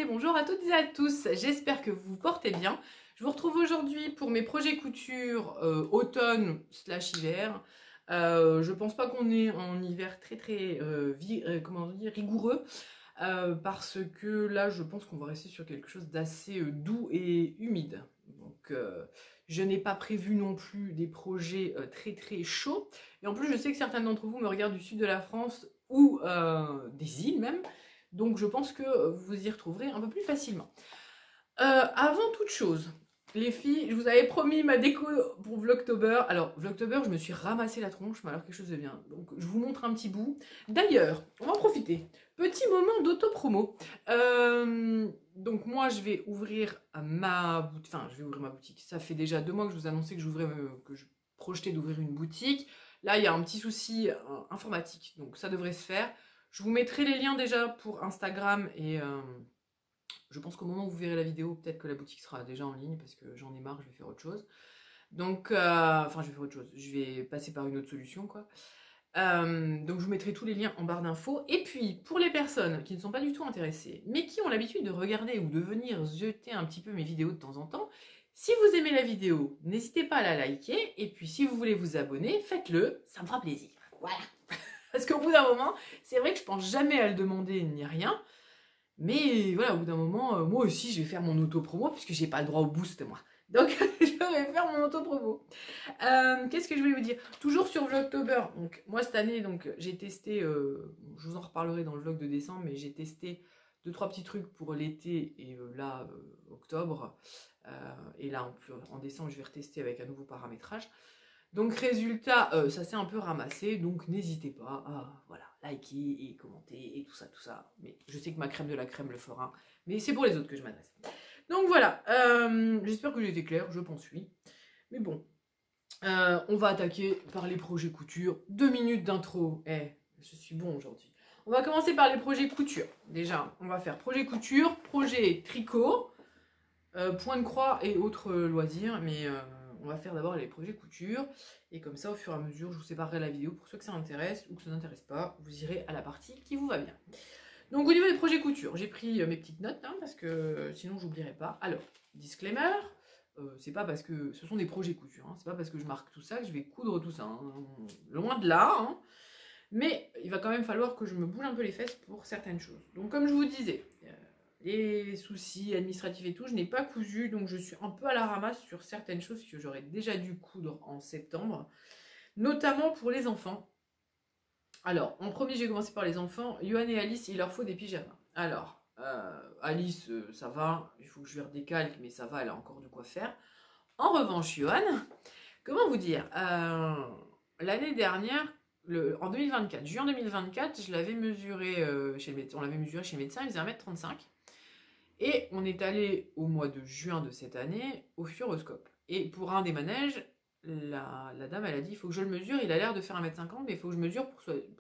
bonjour à toutes et à tous, j'espère que vous vous portez bien. Je vous retrouve aujourd'hui pour mes projets couture automne/hiver. Je pense pas qu'on est en hiver très comment dire, rigoureux, parce que là je pense qu'on va rester sur quelque chose d'assez doux et humide. Donc je n'ai pas prévu non plus des projets très chauds. Et en plus je sais que certains d'entre vous me regardent du sud de la France ou des îles même. Donc je pense que vous y retrouverez un peu plus facilement. Avant toute chose, les filles, je vous avais promis ma déco pour Vlogtober. Alors, Vlogtober, je me suis ramassé la tronche, mais alors quelque chose de bien. Donc, je vous montre un petit bout. D'ailleurs, on va en profiter. Petit moment d'auto-promo. Donc, moi, je vais ouvrir ma boutique. Enfin, je vais ouvrir ma boutique. Ça fait déjà 2 mois que je vous annonçais que que je projetais d'ouvrir une boutique. Là, il y a un petit souci informatique. Donc, ça devrait se faire. Je vous mettrai les liens déjà pour Instagram et... je pense qu'au moment où vous verrez la vidéo, peut-être que la boutique sera déjà en ligne parce que j'en ai marre, je vais faire autre chose. Donc, enfin, je vais faire autre chose. Je vais passer par une autre solution, quoi. Donc, je vous mettrai tous les liens en barre d'infos. Et puis, pour les personnes qui ne sont pas du tout intéressées, mais qui ont l'habitude de regarder ou de venir jeter un petit peu mes vidéos de temps en temps, si vous aimez la vidéo, n'hésitez pas à la liker. Et puis, si vous voulez vous abonner, faites-le. Ça me fera plaisir. Voilà. Parce qu'au bout d'un moment, c'est vrai que je pense jamais à le demander ni rien. Mais voilà, au bout d'un moment, moi aussi, je vais faire mon auto-promo puisque j'ai pas le droit au boost, moi. Donc, je vais faire mon auto-promo. Qu'est-ce que je voulais vous dire? Toujours sur Vlogtober. Donc, moi, cette année, j'ai testé, je vous en reparlerai dans le vlog de décembre, mais j'ai testé 2-3 petits trucs pour l'été et octobre. Et là, en décembre, je vais retester avec un nouveau paramétrage. Donc résultat, ça s'est un peu ramassé, donc n'hésitez pas à voilà, liker et commenter et tout ça. Mais je sais que ma crème de la crème le fera, mais c'est pour les autres que je m'adresse. Donc voilà, j'espère que j'ai été claire, je pense oui. Mais bon, on va attaquer par les projets couture. 2 minutes d'intro, je suis bon aujourd'hui. On va commencer par les projets couture. Déjà, on va faire projet couture, projet tricot, point de croix et autres loisirs, mais... on va faire d'abord les projets couture et comme ça au fur et à mesure je vous séparerai la vidéo pour ceux que ça intéresse ou que ça n'intéresse pas, vous irez à la partie qui vous va bien. Donc au niveau des projets couture, j'ai pris mes petites notes parce que sinon j'oublierai pas. Alors, disclaimer, c'est pas parce que ce sont des projets couture, c'est pas parce que je marque tout ça que je vais coudre tout ça, loin de là, mais il va quand même falloir que je me bouge un peu les fesses pour certaines choses. Donc comme je vous disais, les soucis administratifs et tout, je n'ai pas cousu, donc je suis un peu à la ramasse sur certaines choses que j'aurais déjà dû coudre en septembre, notamment pour les enfants. Alors, en premier, j'ai commencé par les enfants. Johan et Alice, il leur faut des pyjamas. Alors, Alice, ça va, il faut que je lui redécalque, mais ça va, elle a encore de quoi faire. En revanche, Johan, comment vous dire, l'année dernière, en 2024, juin 2024, je l'avais mesuré on l'avait mesuré chez le médecin, il faisait 1m35. Et on est allé au mois de juin de cette année au Futuroscope. Et pour un des manèges, la dame elle a dit il faut que je le mesure, il a l'air de faire 1m50, mais il faut que je mesure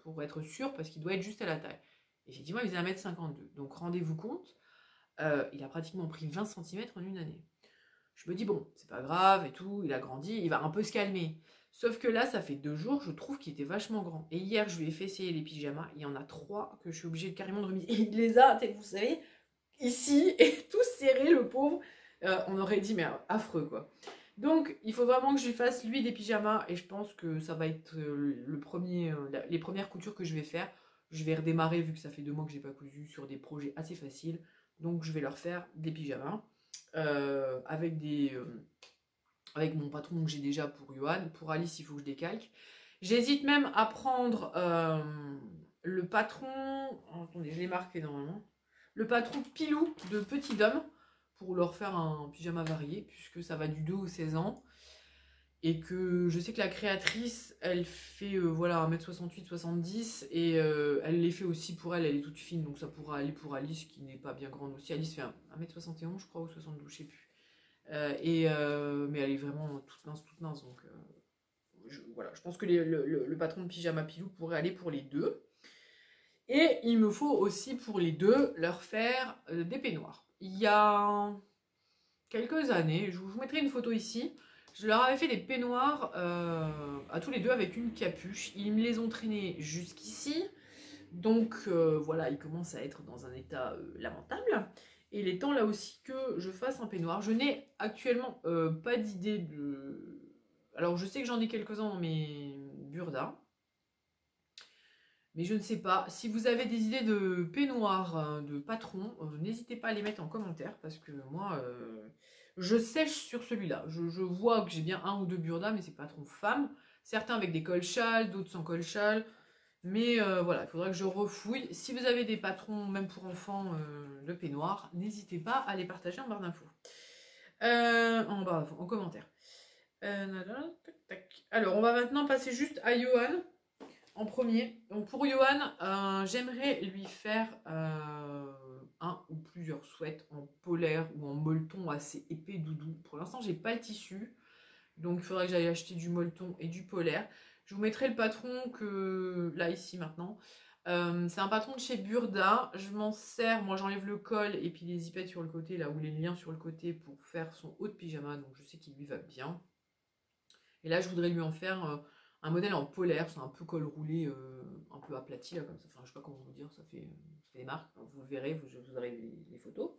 pour être sûr parce qu'il doit être juste à la taille. Effectivement, il faisait 1m52. Donc rendez-vous compte, il a pratiquement pris 20 cm en une année. Je me dis bon, c'est pas grave et tout, il a grandi, il va un peu se calmer. Sauf que là, ça fait 2 jours, je trouve qu'il était vachement grand. Et hier, je lui ai fait essayer les pyjamas, il y en a 3 que je suis obligée carrément de remettre. Et il les a, vous savez, ici, et tout serré, le pauvre. On aurait dit, mais affreux, quoi. Donc, il faut vraiment que je lui fasse, lui, des pyjamas, et je pense que ça va être les premières coutures que je vais faire. Je vais redémarrer, vu que ça fait 2 mois que j'ai pas cousu, sur des projets assez faciles. Donc, je vais leur faire des pyjamas, avec mon patron que j'ai déjà pour Johan. Pour Alice, il faut que je décalque. J'hésite même à prendre le patron... Attendez, je l'ai marqué normalement. Le patron Pilou de Petit Dôme pour leur faire un pyjama varié puisque ça va du 2 au 16 ans et que je sais que la créatrice elle fait voilà 1m68-70 et elle les fait aussi pour elle est toute fine, donc ça pourra aller pour Alice qui n'est pas bien grande aussi. Alice fait 1m71 je crois ou 72, je sais plus, mais elle est vraiment toute mince donc voilà, je pense que le patron de pyjama Pilou pourrait aller pour les deux. Et il me faut aussi pour les deux leur faire des peignoirs. Il y a quelques années, je vous mettrai une photo ici, je leur avais fait des peignoirs à tous les deux avec une capuche. Ils me les ont traînés jusqu'ici. Donc voilà, ils commencent à être dans un état lamentable. Et il est temps là aussi que je fasse un peignoir. Je n'ai actuellement pas d'idée de... Alors je sais que j'en ai quelques-uns dans mes burdas. Mais je ne sais pas. Si vous avez des idées de peignoir, de patron, n'hésitez pas à les mettre en commentaire. Parce que moi, je sèche sur celui-là. Je vois que j'ai bien un ou deux burdas, mais c'est patron femme. Certains avec des cols châles, d'autres sans col châle. Mais voilà, il faudra que je refouille. Si vous avez des patrons, même pour enfants, de peignoir, n'hésitez pas à les partager en barre d'infos. En commentaire. Alors, on va maintenant passer juste à Johan en premier. Donc, pour Johan, j'aimerais lui faire un ou plusieurs sweats en polaire ou en molleton assez épais doudou. Pour l'instant, j'ai pas le tissu. Donc, il faudrait que j'aille acheter du molleton et du polaire. Je vous mettrai le patron que là, ici, maintenant. C'est un patron de chez Burda. Je m'en sers, moi j'enlève le col et puis les zipettes sur le côté, là où les liens sur le côté pour faire son haut de pyjama. Donc je sais qu'il lui va bien. Et là, je voudrais lui en faire un modèle en polaire. C'est un peu col roulé, un peu aplati, là, comme ça. Enfin, je sais pas comment vous dire, ça fait des marques. Vous le verrez, vous aurez les photos.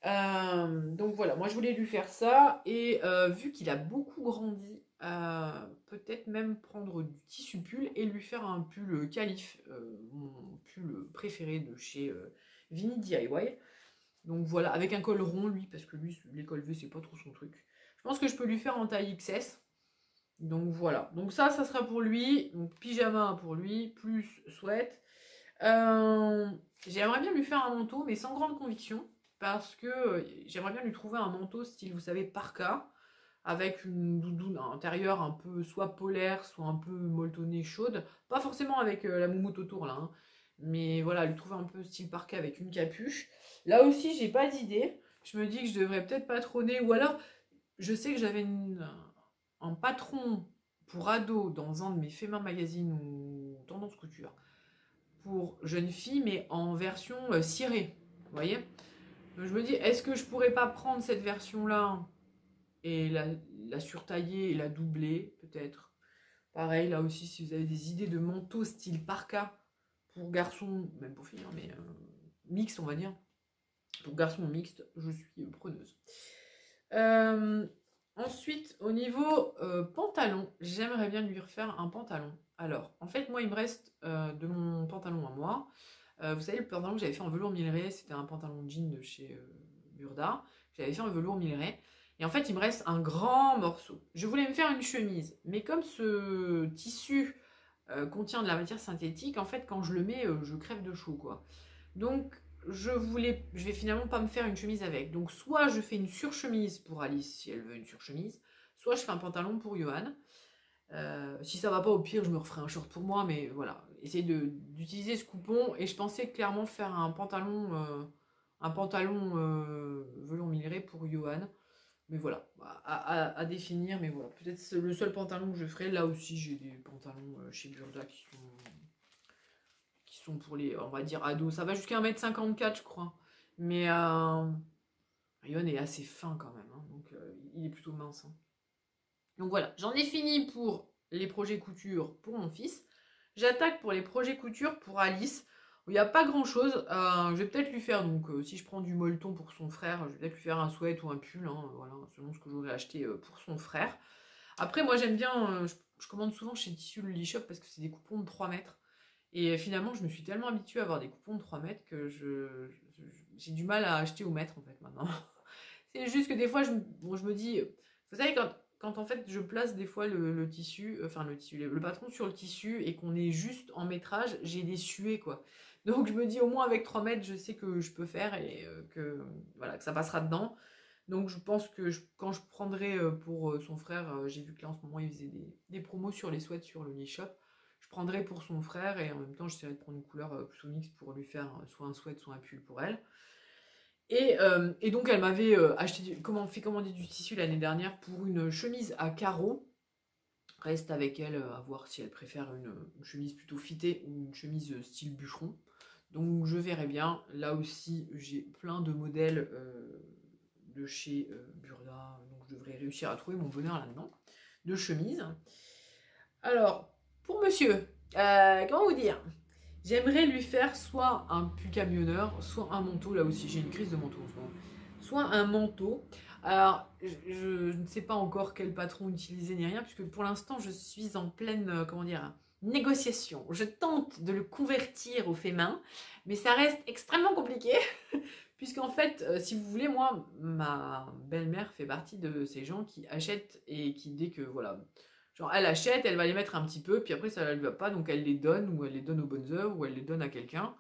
Donc voilà, moi je voulais lui faire ça. Et vu qu'il a beaucoup grandi, peut-être même prendre du tissu pull et lui faire un pull calife, mon pull préféré de chez Vinny DIY. Donc voilà, avec un col rond lui, parce que lui, les cols V, c'est pas trop son truc. Je pense que je peux lui faire en taille XS. Donc voilà, donc ça sera pour lui. Donc pyjama pour lui, plus sweat. J'aimerais bien lui faire un manteau, mais sans grande conviction. Parce que j'aimerais bien lui trouver un manteau style, vous savez, parka, avec une doudoune à l'intérieur un peu soit polaire, soit un peu molletonnée chaude. Pas forcément avec la moumoute autour là, hein. Mais voilà, lui trouver un peu style parka avec une capuche. Là aussi, j'ai pas d'idée. Je me dis que je devrais peut-être patronner, ou alors, je sais que j'avais un patron pour ado dans un de mes Fait Main magazine ou Tendance Couture pour jeunes filles, mais en version cirée. Vous voyez? Donc je me dis, est-ce que je pourrais pas prendre cette version-là et la surtailler et la doubler, peut-être? Pareil, là aussi, si vous avez des idées de manteau style parka pour garçons, même pour filles, hein, mais mixte, on va dire. Pour garçons mixtes, je suis preneuse. Ensuite, au niveau pantalon, j'aimerais bien lui refaire un pantalon. Alors, en fait, moi, il me reste de mon pantalon à moi. Vous savez, le pantalon que j'avais fait en velours milleré, c'était un pantalon de jean de chez Burda. J'avais fait en velours milleré. Et en fait, il me reste un grand morceau. Je voulais me faire une chemise. Mais comme ce tissu contient de la matière synthétique, en fait, quand je le mets, je crève de chaud, quoi. Donc, je vais finalement pas me faire une chemise avec. Donc, soit je fais une surchemise pour Alice, si elle veut une surchemise, soit je fais un pantalon pour Johan. Si ça va pas, au pire, je me referai un short pour moi, mais voilà. Essayez d'utiliser ce coupon. Et je pensais clairement faire un pantalon velours milleré pour Johan. Mais voilà, à définir. Mais voilà, peut-être c'est le seul pantalon que je ferai. Là aussi, j'ai des pantalons chez Burda qui sont pour les, on va dire, ados. Ça va jusqu'à 1m54, je crois. Mais Johan est assez fin quand même, hein, donc il est plutôt mince, hein. Donc voilà, j'en ai fini pour les projets couture pour mon fils. J'attaque pour les projets couture pour Alice. Il n'y a pas grand chose. Je vais peut-être lui faire, donc si je prends du molleton pour son frère, je vais peut-être lui faire un sweat ou un pull, hein, voilà, selon ce que j'aurais acheté pour son frère. Après, moi j'aime bien, je commande souvent chez Tissu le Shop parce que c'est des coupons de 3 mètres. Et finalement, je me suis tellement habituée à avoir des coupons de 3 mètres que j'ai du mal à acheter au mètre en fait maintenant. C'est juste que des fois, je me dis, vous savez, quand en fait je place des fois le tissu, enfin le patron sur le tissu et qu'on est juste en métrage, j'ai des suées quoi. Donc je me dis au moins avec 3 mètres, je sais que je peux faire et que, voilà, que ça passera dedans. Donc je pense que quand je prendrai pour son frère, j'ai vu que là en ce moment il faisait des promos sur les sweats sur le e-shop. Je prendrai pour son frère et en même temps j'essaierai de prendre une couleur plutôt mixte pour lui faire soit un sweat soit un pull pour elle. Et donc elle m'avait fait commander du tissu l'année dernière pour une chemise à carreaux. Reste avec elle à voir si elle préfère une chemise plutôt fitée ou une chemise style bûcheron. Donc je verrai bien. Là aussi j'ai plein de modèles de chez Burda. Donc je devrais réussir à trouver mon bonheur là-dedans. De chemises. Alors, pour monsieur, comment vous dire ? J'aimerais lui faire soit un pull camionneur, soit un manteau. Là aussi, j'ai une crise de manteau en ce moment. Soit un manteau. Alors, je ne sais pas encore quel patron utiliser ni rien, puisque pour l'instant, je suis en pleine, comment dire, négociation. Je tente de le convertir au fait main, mais ça reste extrêmement compliqué, puisqu'en fait, si vous voulez, moi, ma belle-mère fait partie de ces gens qui achètent et qui, dès que, voilà, genre, elle achète, elle va les mettre un petit peu, puis après, ça ne lui va pas, donc elle les donne, ou elle les donne aux bonnes œuvres, ou elle les donne à quelqu'un.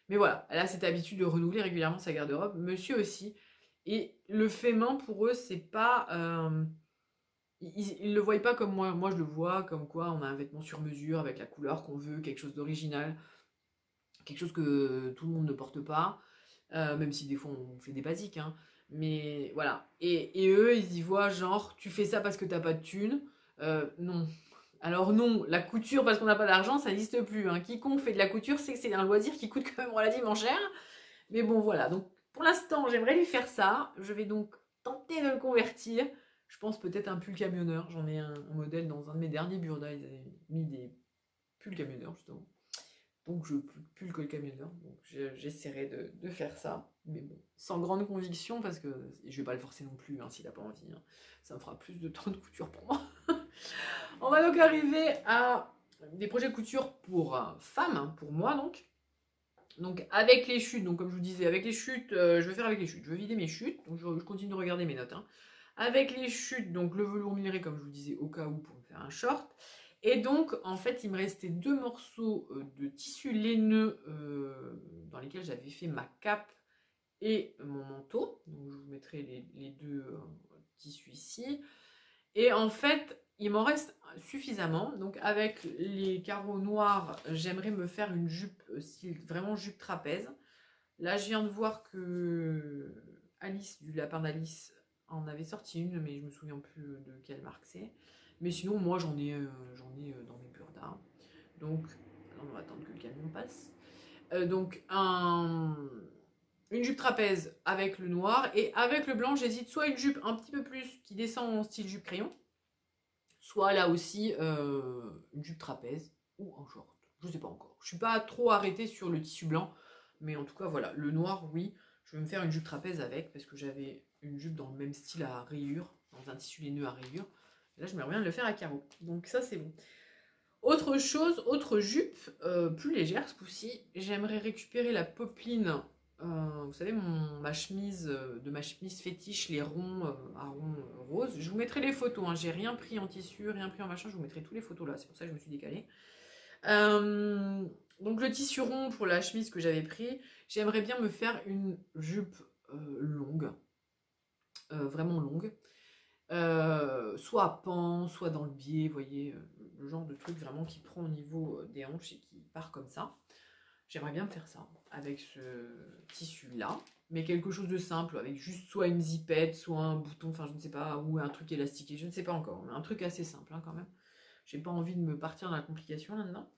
Mais voilà, elle a cette habitude de renouveler régulièrement sa garde-robe. Monsieur aussi. Et le fait main, pour eux, c'est pas... ils le voient pas comme moi. Moi, je le vois comme quoi on a un vêtement sur mesure, avec la couleur qu'on veut, quelque chose d'original, quelque chose que tout le monde ne porte pas, même si des fois on fait des basiques, hein. Mais voilà. Et eux, ils y voient genre, tu fais ça parce que t'as pas de thunes. Non. Alors non, la couture parce qu'on n'a pas d'argent, ça n'existe plus, hein. Quiconque fait de la couture, c'est que c'est un loisir qui coûte quand même relativement cher. Mais bon, voilà. Donc pour l'instant, j'aimerais lui faire ça. Je vais donc tenter de le convertir. Je pense peut-être un pull camionneur. J'en ai un modèle dans un de mes derniers burdas. Ils avaient mis des pulls camionneurs, justement. Donc je pull que le camionneur. Donc j'essaierai de faire ça. Mais bon, sans grande conviction, parce que je vais pas le forcer non plus, hein, s'il n'a pas envie, hein. Ça me fera plus de temps de couture pour moi. On va donc arriver à des projets de couture pour femmes, hein, pour moi donc. Donc avec les chutes, donc comme je vous disais, avec les chutes, je vais faire avec les chutes. Je vais vider mes chutes, donc je continue de regarder mes notes, hein. Avec les chutes, donc le velours minerai, comme je vous disais, au cas où, pour me faire un short. Et donc, en fait, il me restait 2 morceaux de tissu laineux dans lesquels j'avais fait ma cape et mon manteau. Donc, je vous mettrai les deux tissus ici. Et en fait, il m'en reste suffisamment. Donc, avec les carreaux noirs, j'aimerais me faire une jupe, style vraiment jupe trapèze. Là, je viens de voir que Alice, du lapin d'Alice, en avait sorti une, mais je me souviens plus de quelle marque c'est. Mais sinon, moi, j'en ai dans mes burdas. Donc, on va attendre que le camion passe. Donc, une jupe trapèze avec le noir. Et avec le blanc, j'hésite soit une jupe un petit peu plus qui descend en style jupe crayon, soit là aussi une jupe trapèze ou un short. Je sais pas encore. Je suis pas trop arrêtée sur le tissu blanc. Mais en tout cas, voilà. Le noir, oui. Je vais me faire une jupe trapèze avec, parce que j'avais une jupe dans le même style à rayures, dans un tissu laineux à rayures. Là, je m'aimerais bien le faire à carreaux. Donc ça, c'est bon. Autre chose, autre jupe, plus légère ce coup-ci. J'aimerais récupérer la popeline, vous savez, ma chemise, de ma chemise fétiche, les ronds à ronds roses. Je vous mettrai les photos, hein. J'ai rien pris en tissu, rien pris en machin. Je vous mettrai toutes les photos là, c'est pour ça que je me suis décalée. Donc le tissu rond pour la chemise que j'avais pris, j'aimerais bien me faire une jupe longue, vraiment longue, soit à pan, soit dans le biais, vous voyez, le genre de truc vraiment qui prend au niveau des hanches et qui part comme ça. J'aimerais bien me faire ça avec ce tissu là, mais quelque chose de simple avec juste soit une zipette, soit un bouton, enfin je ne sais pas, ou un truc élastiqué, je ne sais pas encore, mais un truc assez simple, hein, quand même. J'ai pas envie de me partir dans la complication là-dedans.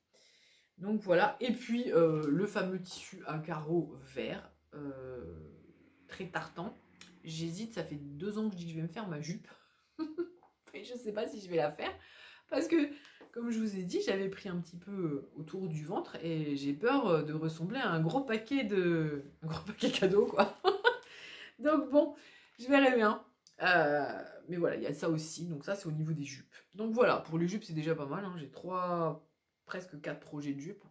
Donc voilà, et puis le fameux tissu à carreaux vert, très tartan. J'hésite, ça fait 2 ans que je dis que je vais me faire ma jupe. Et je sais pas si je vais la faire, parce que, comme je vous ai dit, j'avais pris un petit peu autour du ventre, et j'ai peur de ressembler à un gros paquet cadeau, quoi. Donc bon, je verrai bien. Mais voilà, il y a ça aussi, donc ça c'est au niveau des jupes. Donc voilà, pour les jupes c'est déjà pas mal, hein. J'ai presque 4 projets de jupes.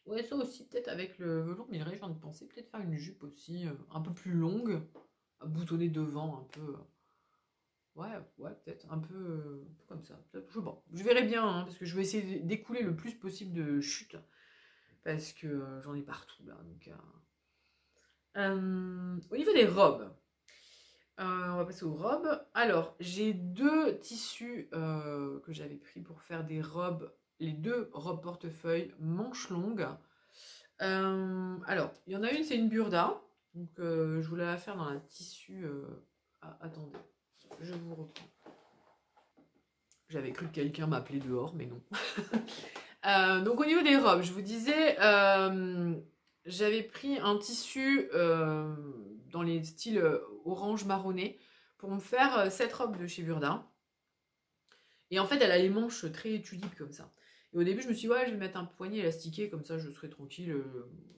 Ouais, ça aussi, peut-être avec le velours minerai, j'en ai pensé, peut-être faire une jupe aussi un peu plus longue, boutonnée devant, un peu. Ouais, peut-être un peu comme ça. Je sais pas. Je verrai bien, hein, parce que je vais essayer d'écouler le plus possible de chute, parce que j'en ai partout là. Donc, au niveau des robes, on va passer aux robes. Alors, j'ai 2 tissus que j'avais pris pour faire des robes, les 2 robes portefeuille manches longues. Alors, il y en a une, c'est une burda. Donc, je voulais la faire dans un tissu. Attendez, je vous reprends. J'avais cru que quelqu'un m'appelait dehors, mais non. Donc, au niveau des robes, je vous disais, j'avais pris un tissu dans les styles orange marronné pour me faire cette robe de chez Burda. Et en fait, elle a les manches très tulipe comme ça. Et au début, je me suis dit, ouais, je vais mettre un poignet élastiqué, comme ça, je serai tranquille,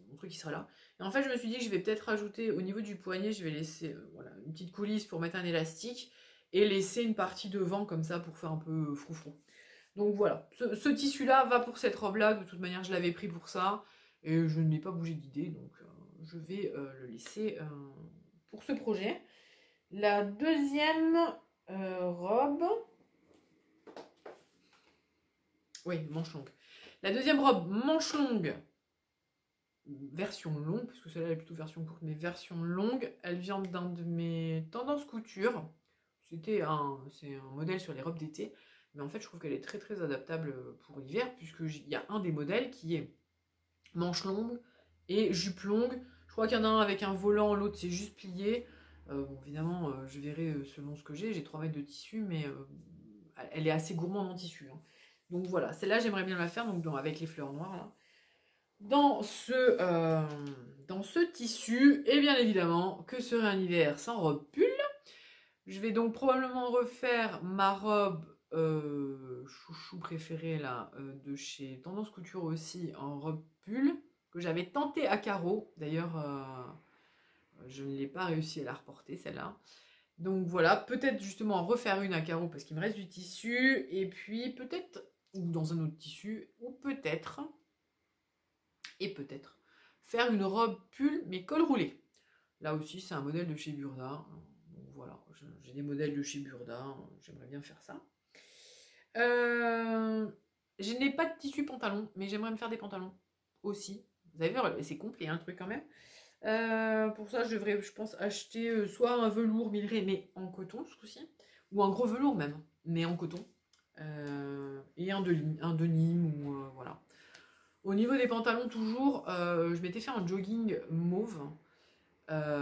mon truc, il sera là. Et en fait, je me suis dit que je vais peut-être rajouter, au niveau du poignet, je vais laisser voilà, une petite coulisse pour mettre un élastique, et laisser une partie devant, comme ça, pour faire un peu froufrou. Donc voilà, ce tissu-là va pour cette robe-là, de toute manière, je l'avais pris pour ça, et je n'ai pas bougé d'idée, donc je vais le laisser pour ce projet. La deuxième robe... Oui, manche longue. La deuxième robe, manche longue, version longue, parce que celle-là est plutôt version courte, mais version longue, elle vient d'un de mes tendances couture. C'est un modèle sur les robes d'été, mais en fait je trouve qu'elle est très très adaptable pour l'hiver, puisqu'il y a un des modèles qui est manche longue et jupe longue. Je crois qu'il y en a un avec un volant, l'autre c'est juste plié. Bon, évidemment, je verrai selon ce que j'ai 3 mètres de tissu, mais elle est assez gourmande en tissu. Hein. Donc voilà, celle-là j'aimerais bien la faire, donc avec les fleurs noires là. Dans ce tissu, et bien évidemment, que serait un hiver sans robe pull? Je vais donc probablement refaire ma robe chouchou préférée là, de chez Tendance Couture aussi, en robe pull, que j'avais tenté à carreaux. D'ailleurs, je ne l'ai pas réussi à la reporter celle-là. Donc voilà, peut-être justement en refaire une à carreaux parce qu'il me reste du tissu, et puis peut-être, ou dans un autre tissu, ou peut-être, faire une robe pull mais col roulé. Là aussi, c'est un modèle de chez Burda. Donc voilà, j'ai des modèles de chez Burda, j'aimerais bien faire ça. Je n'ai pas de tissu pantalon, mais j'aimerais me faire des pantalons aussi. Vous avez vu, c'est complet hein, le truc quand même. Pour ça, je devrais, je pense, acheter soit un velours milleré, mais en coton ce coup-ci, ou un gros velours même, mais en coton. Et un denim, ou voilà. Au niveau des pantalons, toujours, je m'étais fait un jogging mauve.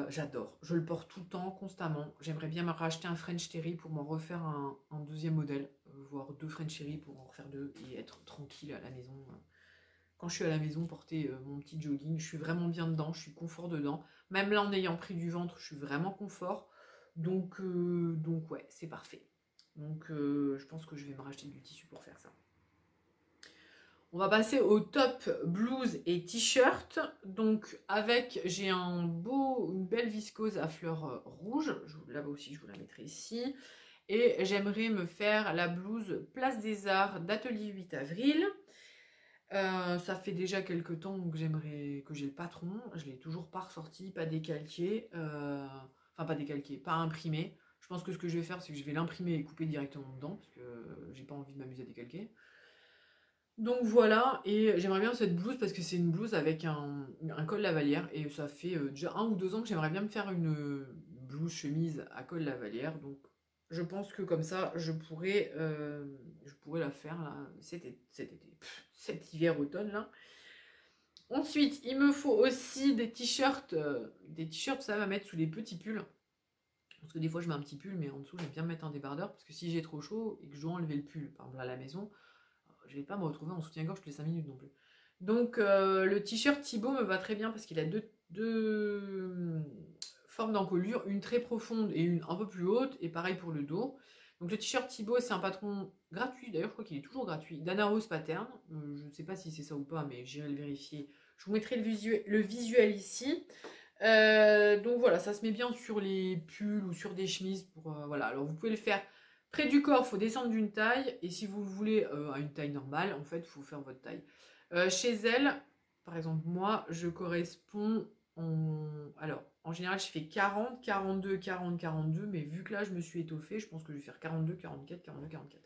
J'adore, je le porte tout le temps, constamment. J'aimerais bien me racheter un French Terry pour m'en refaire un deuxième modèle, voire 2 French Terry pour en refaire 2 et être tranquille à la maison. Quand je suis à la maison, porter mon petit jogging, je suis vraiment bien dedans, je suis confort dedans. Même là, en ayant pris du ventre, je suis vraiment confort. Donc ouais, c'est parfait. Donc je pense que je vais me racheter du tissu pour faire ça. On va passer au top blouse et t-shirt. Donc j'ai une belle viscose à fleurs rouges. Là-bas aussi, je vous la mettrai ici. Et j'aimerais me faire la blouse Place des Arts d'Atelier 8 avril. Ça fait déjà quelques temps que j'aimerais que j'ai le patron. Je l'ai toujours pas ressorti, pas décalqué. Enfin, pas décalqué, pas imprimé. Je pense que ce que je vais faire, c'est que je vais l'imprimer et couper directement dedans, parce que j'ai pas envie de m'amuser à décalquer. Donc voilà, et j'aimerais bien cette blouse parce que c'est une blouse avec un col lavalière, et ça fait déjà 1 ou 2 ans que j'aimerais bien me faire une blouse chemise à col lavalière, donc je pense que comme ça je pourrais la faire là, cet hiver automne là. Ensuite il me faut aussi des t-shirts, ça va mettre sous les petits pulls. Parce que des fois je mets un petit pull, mais en dessous j'aime bien mettre un débardeur, parce que si j'ai trop chaud et que je dois enlever le pull, par exemple à la maison, je vais pas me retrouver en soutien-gorge toutes les 5 minutes non plus. Donc le t-shirt Thibaut me va très bien parce qu'il a deux formes d'encolure, une très profonde et une un peu plus haute, et pareil pour le dos. Donc le t-shirt Thibaut, c'est un patron gratuit, d'ailleurs je crois qu'il est toujours gratuit, d'Anna Rose Pattern. Je ne sais pas si c'est ça ou pas, mais j'irai le vérifier. Je vous mettrai le visuel ici. Donc voilà, ça se met bien sur les pulls ou sur des chemises. Voilà. Alors vous pouvez le faire près du corps, il faut descendre d'une taille, et si vous le voulez à une taille normale, en fait, il faut faire votre taille. Chez elle, par exemple, moi, je corresponds Alors, en général, je fais 40, 42, 40, 42, mais vu que là, je me suis étoffée, je pense que je vais faire 42, 44, 42, 44.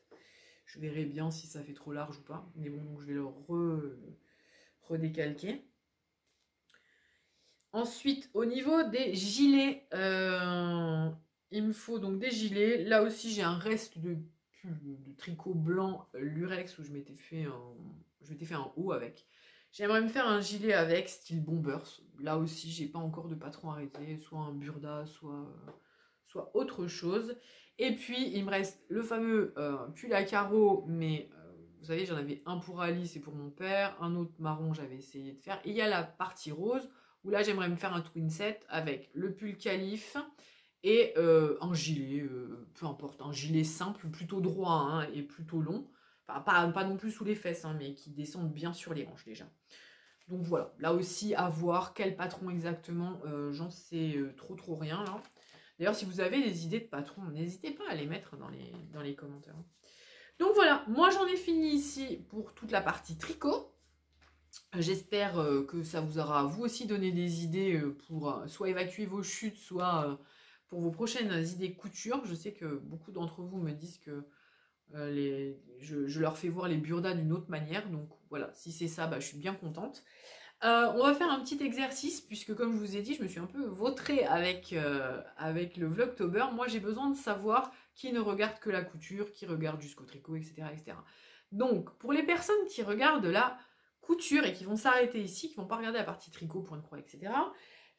Je verrai bien si ça fait trop large ou pas, mais bon, donc je vais le redécalquer. Ensuite, au niveau des gilets, il me faut donc des gilets. Là aussi, j'ai un reste de tricot blanc lurex où je m'étais fait un haut avec. J'aimerais me faire un gilet avec, style bombers. Là aussi, j'ai pas encore de patron arrêté, soit un burda, soit autre chose. Et puis, il me reste le fameux pull à carreaux, mais vous savez, j'en avais un pour Alice et pour mon père, un autre marron, j'avais essayé de faire. Et il y a la partie rose, où là, j'aimerais me faire un twin set avec le pull calife et un gilet, peu importe, un gilet simple, plutôt droit hein, et plutôt long. Enfin, pas non plus sous les fesses, hein, mais qui descendent bien sur les hanches déjà. Donc voilà, là aussi à voir quel patron exactement, j'en sais trop rien là. D'ailleurs, si vous avez des idées de patrons, n'hésitez pas à les mettre dans les commentaires. Donc voilà, moi j'en ai fini ici pour toute la partie tricot. J'espère que ça vous aura vous aussi donné des idées pour soit évacuer vos chutes, soit pour vos prochaines idées couture. Je sais que beaucoup d'entre vous me disent que je leur fais voir les burdas d'une autre manière. Donc voilà, si c'est ça, bah, je suis bien contente. On va faire un petit exercice, puisque comme je vous ai dit, je me suis un peu vautrée avec le Vlogtober. Moi, j'ai besoin de savoir qui ne regarde que la couture, qui regarde jusqu'au tricot, etc., etc. Donc, pour les personnes qui regardent la couture et qui vont s'arrêter ici, qui ne vont pas regarder la partie tricot, point de croix, etc.,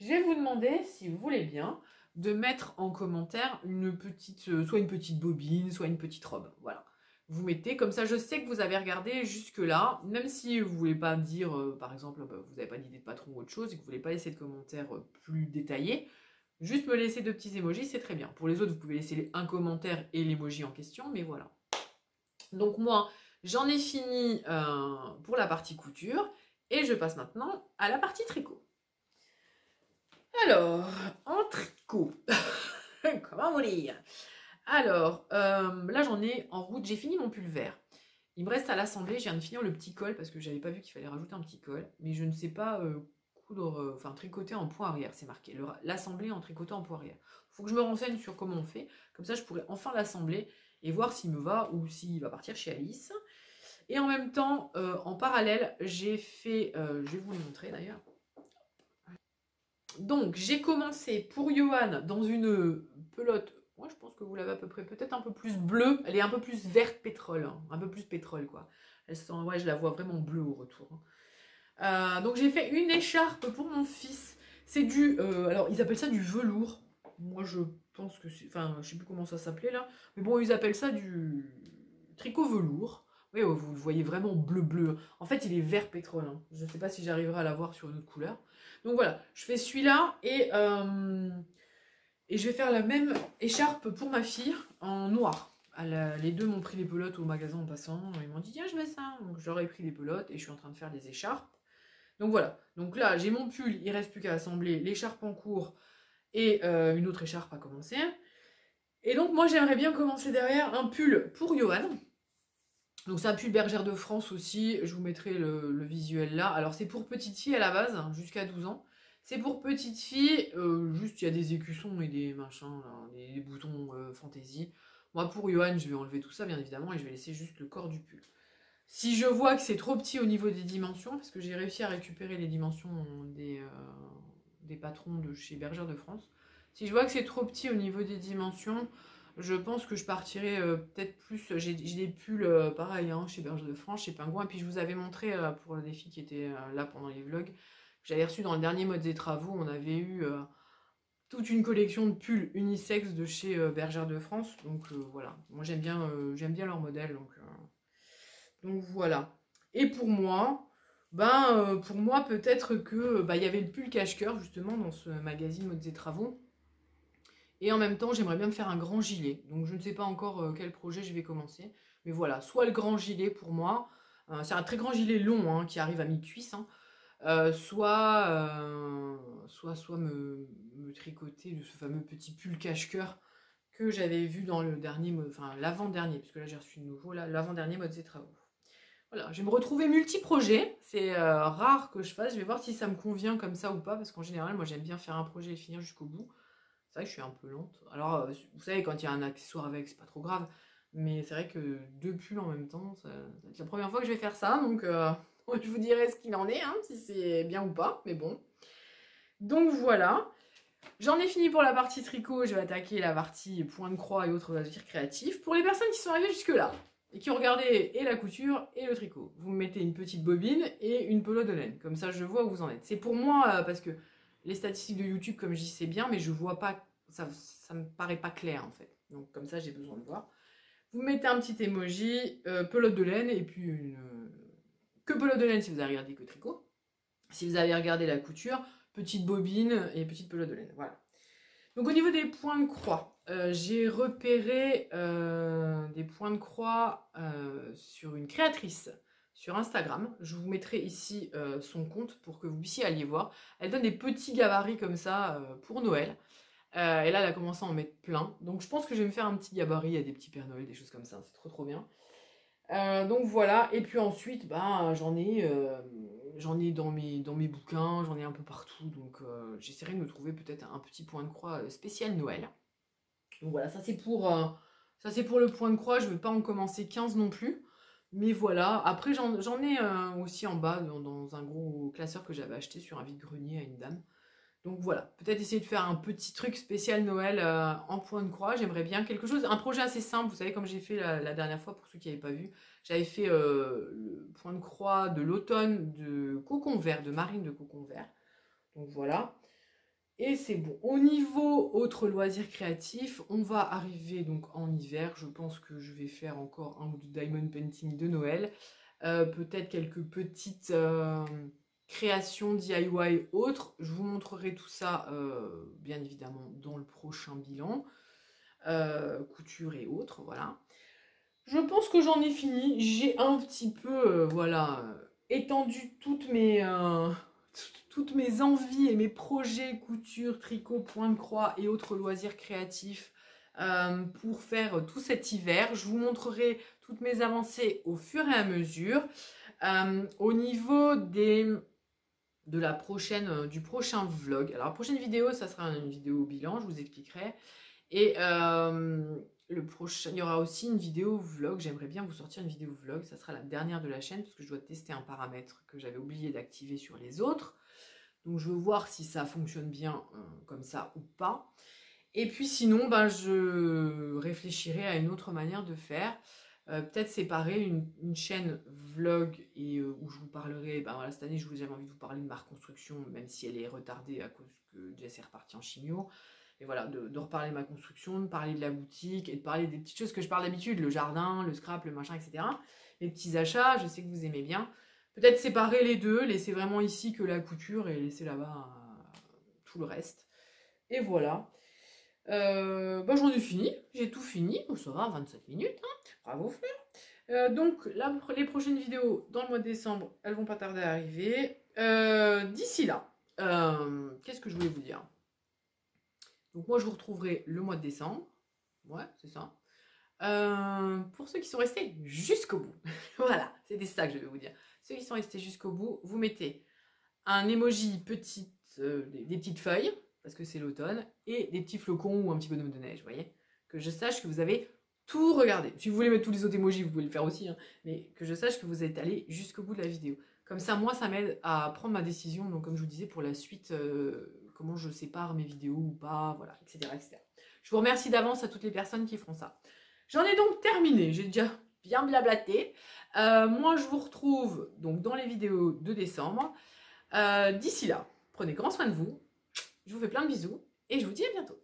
je vais vous demander, si vous voulez bien, de mettre en commentaire soit une petite bobine, soit une petite robe. Voilà. Vous mettez, comme ça je sais que vous avez regardé jusque là, même si vous ne voulez pas dire, par exemple, vous n'avez pas d'idée de patron ou autre chose, et que vous ne voulez pas laisser de commentaires plus détaillés, juste me laisser 2 petits emojis, c'est très bien. Pour les autres, vous pouvez laisser un commentaire et l'emoji en question, mais voilà. Donc moi, j'en ai fini pour la partie couture, et je passe maintenant à la partie tricot. Alors, en tricot, comment vous dire? Alors, là j'en ai en route, j'ai fini mon pull vert. Il me reste à l'assembler, je viens de finir le petit col parce que j'avais pas vu qu'il fallait rajouter un petit col. Mais je ne sais pas coudre, enfin tricoter en point arrière, c'est marqué. L'assembler en tricotant en point arrière. Il faut que je me renseigne sur comment on fait. Comme ça je pourrais enfin l'assembler et voir s'il me va ou s'il va partir chez Alice. Et en même temps, en parallèle, j'ai fait, je vais vous le montrer d'ailleurs. Donc j'ai commencé pour Johan dans une pelote. Moi, je pense que vous l'avez à peu près, peut-être un peu plus bleue. Elle est un peu plus verte pétrole, hein, un peu plus pétrole, quoi. Ouais, je la vois vraiment bleue au retour. Donc, j'ai fait une écharpe pour mon fils. C'est du... alors, ils appellent ça du velours. Moi, je pense que c'est... Enfin, je sais plus comment ça s'appelait, là. Mais bon, ils appellent ça du tricot velours. Oui, vous le voyez vraiment bleu-bleu. En fait, il est vert pétrole. Hein. Je ne sais pas si j'arriverai à l'avoir sur une autre couleur. Donc, voilà. Je fais celui-là et je vais faire la même écharpe pour ma fille en noir. Les deux m'ont pris les pelotes au magasin en passant. Ils m'ont dit, tiens, je mets ça. Donc j'aurais pris les pelotes et je suis en train de faire des écharpes. Donc voilà. Donc là, j'ai mon pull. Il ne reste plus qu'à assembler l'écharpe en cours et une autre écharpe à commencer. Et donc moi, j'aimerais bien commencer derrière un pull pour Johan. Donc c'est un pull Bergère de France aussi. Je vous mettrai le visuel là. Alors c'est pour petite fille à la base, jusqu'à 12 ans. C'est pour petite fille, juste il y a des écussons et des machins, là, des boutons fantaisie. Moi pour Johan, je vais enlever tout ça bien évidemment et je vais laisser juste le corps du pull. Si je vois que c'est trop petit au niveau des dimensions, parce que j'ai réussi à récupérer les dimensions des patrons de chez Bergère de France, si je vois que c'est trop petit au niveau des dimensions, je pense que je partirai peut-être plus. J'ai des pulls pareil hein, chez Bergère de France, chez Pingouin, et puis je vous avais montré pour les filles qui étaient là pendant les vlogs. J'avais reçu dans le dernier mode des travaux, on avait eu toute une collection de pulls unisex de chez Bergère de France. Donc voilà, moi j'aime bien leur modèle. Donc voilà. Et pour moi, peut-être que il y avait le pull cache-cœur justement dans ce magazine mode des travaux. Et en même temps, j'aimerais bien me faire un grand gilet. Donc je ne sais pas encore quel projet je vais commencer. Mais voilà, soit le grand gilet pour moi. C'est un très grand gilet long hein, qui arrive à mi-cuisse. Hein. Soit me tricoter de ce fameux petit pull cache-cœur que j'avais vu dans le dernier, enfin l'avant-dernier, parce que là j'ai reçu de nouveau, l'avant-dernier mode des travaux. Voilà, je vais me retrouver multi-projet, c'est rare que je fasse, je vais voir si ça me convient comme ça ou pas, parce qu'en général, moi j'aime bien faire un projet et le finir jusqu'au bout. C'est vrai que je suis un peu lente. Alors, vous savez, quand il y a un accessoire avec, c'est pas trop grave, mais c'est vrai que 2 pulls en même temps, ça va être la première fois que je vais faire ça, donc... je vous dirai ce qu'il en est, hein, si c'est bien ou pas, mais bon. Donc voilà. J'en ai fini pour la partie tricot, je vais attaquer la partie point de croix et autres loisirs créatifs. Pour les personnes qui sont arrivées jusque-là, et qui ont regardé et la couture et le tricot, vous me mettez une petite bobine et une pelote de laine. Comme ça, je vois où vous en êtes. C'est pour moi, parce que les statistiques de YouTube, comme je dis, c'est bien, mais je vois pas, ça me paraît pas clair, en fait. Donc comme ça, j'ai besoin de voir. Vous mettez un petit emoji, pelote de laine, et puis une... que pelote de laine si vous avez regardé que tricot. Si vous avez regardé la couture, petite bobine et petite pelote de laine. Voilà. Donc au niveau des points de croix, j'ai repéré des points de croix sur une créatrice sur Instagram. Je vous mettrai ici son compte pour que vous puissiez aller voir. Elle donne des petits gabarits comme ça pour Noël. Et là, elle a commencé à en mettre plein. Donc je pense que je vais me faire un petit gabarit à des petits Pères Noël, des choses comme ça. C'est trop trop bien. Donc voilà. Et puis ensuite, bah, j'en ai dans mes bouquins, j'en ai un peu partout. Donc j'essaierai de me trouver peut-être un petit point de croix spécial Noël. Donc voilà, ça c'est pour le point de croix. Je ne vais pas en commencer 15 non plus. Mais voilà, après j'en ai aussi en bas dans un gros classeur que j'avais acheté sur un vide-grenier à une dame. Donc voilà, peut-être essayer de faire un petit truc spécial Noël en point de croix. J'aimerais bien quelque chose, un projet assez simple. Vous savez, comme j'ai fait la dernière fois, pour ceux qui n'avaient pas vu, j'avais fait le point de croix de l'automne de cocon vert, de marine de cocon vert. Donc voilà. Et c'est bon. Au niveau autre loisirs créatifs, on va arriver donc en hiver. Je pense que je vais faire encore un ou deux diamond painting de Noël. Peut-être quelques petites créations DIY autres. Je vous montrerai tout ça bien évidemment dans le prochain bilan. Couture et autres, voilà. Je pense que j'en ai fini. J'ai un petit peu, voilà, étendu toutes mes envies et mes projets couture, tricot, point de croix et autres loisirs créatifs pour faire tout cet hiver. Je vous montrerai toutes mes avancées au fur et à mesure. Au niveau du prochain vlog, alors la prochaine vidéo, ça sera une vidéo bilan, je vous expliquerai. Et il y aura aussi une vidéo vlog. J'aimerais bien vous sortir une vidéo vlog. Ça sera la dernière de la chaîne parce que je dois tester un paramètre que j'avais oublié d'activer sur les autres. Donc je veux voir si ça fonctionne bien comme ça ou pas. Et puis sinon, ben, je réfléchirai à une autre manière de faire. Peut-être séparer une chaîne vlog et où je vous parlerai. Ben voilà, cette année, j'avais envie de vous parler de ma reconstruction, même si elle est retardée à cause que Jess est repartie en chimio. Et voilà, de reparler de ma construction, de parler de la boutique et de parler des petites choses que je parle d'habitude, le jardin, le scrap, le machin, etc. Les petits achats, je sais que vous aimez bien. Peut-être séparer les deux, laisser vraiment ici que la couture et laisser là-bas tout le reste. Et voilà. Bah, j'en ai fini, j'ai tout fini. Oh, ça va, 27 minutes, hein. Bravo frère. Donc les prochaines vidéos dans le mois de décembre, elles vont pas tarder à arriver. D'ici là, qu'est-ce que je voulais vous dire? Donc moi, je vous retrouverai le mois de décembre. Ouais, c'est ça. Pour ceux qui sont restés jusqu'au bout. Voilà, c'était ça que je vais vous dire. Ceux qui sont restés jusqu'au bout, vous mettez un emoji des petites feuilles, parce que c'est l'automne, et des petits flocons ou un petit bonhomme de neige, vous voyez. Que je sache que vous avez tout regardé. Si vous voulez mettre tous les autres emojis, vous pouvez le faire aussi, hein, mais que je sache que vous êtes allé jusqu'au bout de la vidéo. Comme ça, moi, ça m'aide à prendre ma décision, donc comme je vous disais, pour la suite, comment je sépare mes vidéos ou pas, voilà, etc., etc. Je vous remercie d'avance à toutes les personnes qui feront ça. J'en ai donc terminé, j'ai déjà bien blablaté. Moi, je vous retrouve donc dans les vidéos de décembre. D'ici là, prenez grand soin de vous. Je vous fais plein de bisous et je vous dis à bientôt.